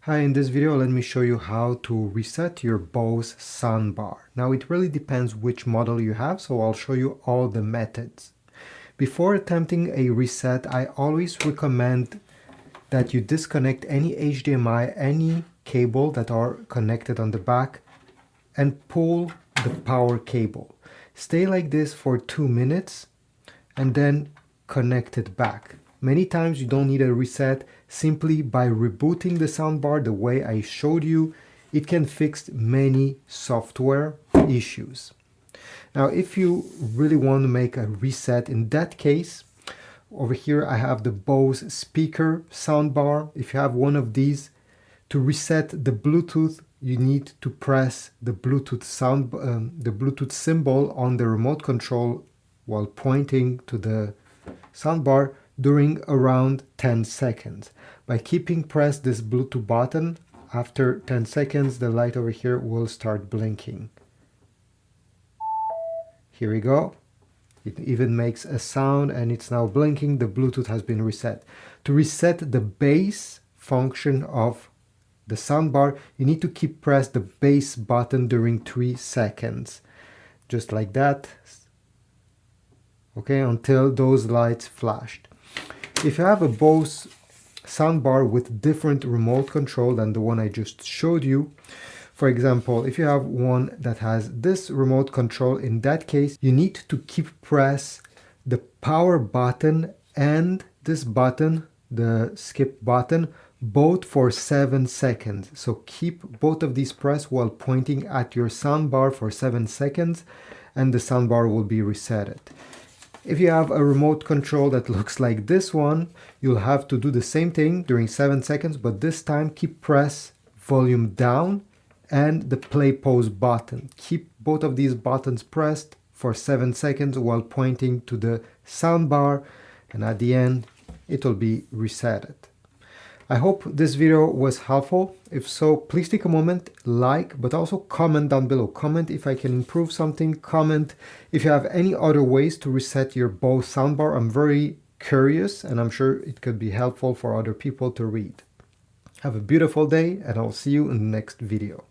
Hi, in this video let me show you how to reset your Bose soundbar. Now it really depends which model you have, so I'll show you all the methods. Before attempting a reset, I always recommend that you disconnect any HDMI, any cable that are connected on the back, and pull the power cable. Stay like this for 2 minutes and then connect it back. Many times you don't need a reset. Simply by rebooting the soundbar the way I showed you, it can fix many software issues. Now, if you really want to make a reset, in that case, over here I have the Bose speaker soundbar. If you have one of these, to reset the Bluetooth, you need to press the Bluetooth the Bluetooth symbol on the remote control while pointing to the soundbar during around 10 seconds. By keeping pressed this Bluetooth button, after 10 seconds the light over here will start blinking. Here we go. It even makes a sound and it's now blinking. The Bluetooth has been reset. To reset the bass function of the soundbar, you need to keep pressed the bass button during 3 seconds. Just like that. Okay, until those lights flashed. If you have a Bose soundbar with different remote control than the one I just showed you, for example, if you have one that has this remote control, in that case, you need to keep press the power button and this button, the skip button, both for 7 seconds. So keep both of these pressed while pointing at your soundbar for 7 seconds and the soundbar will be resetted. If you have a remote control that looks like this one, you'll have to do the same thing during 7 seconds, but this time keep press volume down and the play pause button. Keep both of these buttons pressed for 7 seconds while pointing to the soundbar, and at the end it will be resetted. I hope this video was helpful. If so, please take a moment, like, but also comment down below. Comment if I can improve something. Comment if you have any other ways to reset your Bose soundbar. I'm very curious and I'm sure it could be helpful for other people to read. Have a beautiful day and I'll see you in the next video.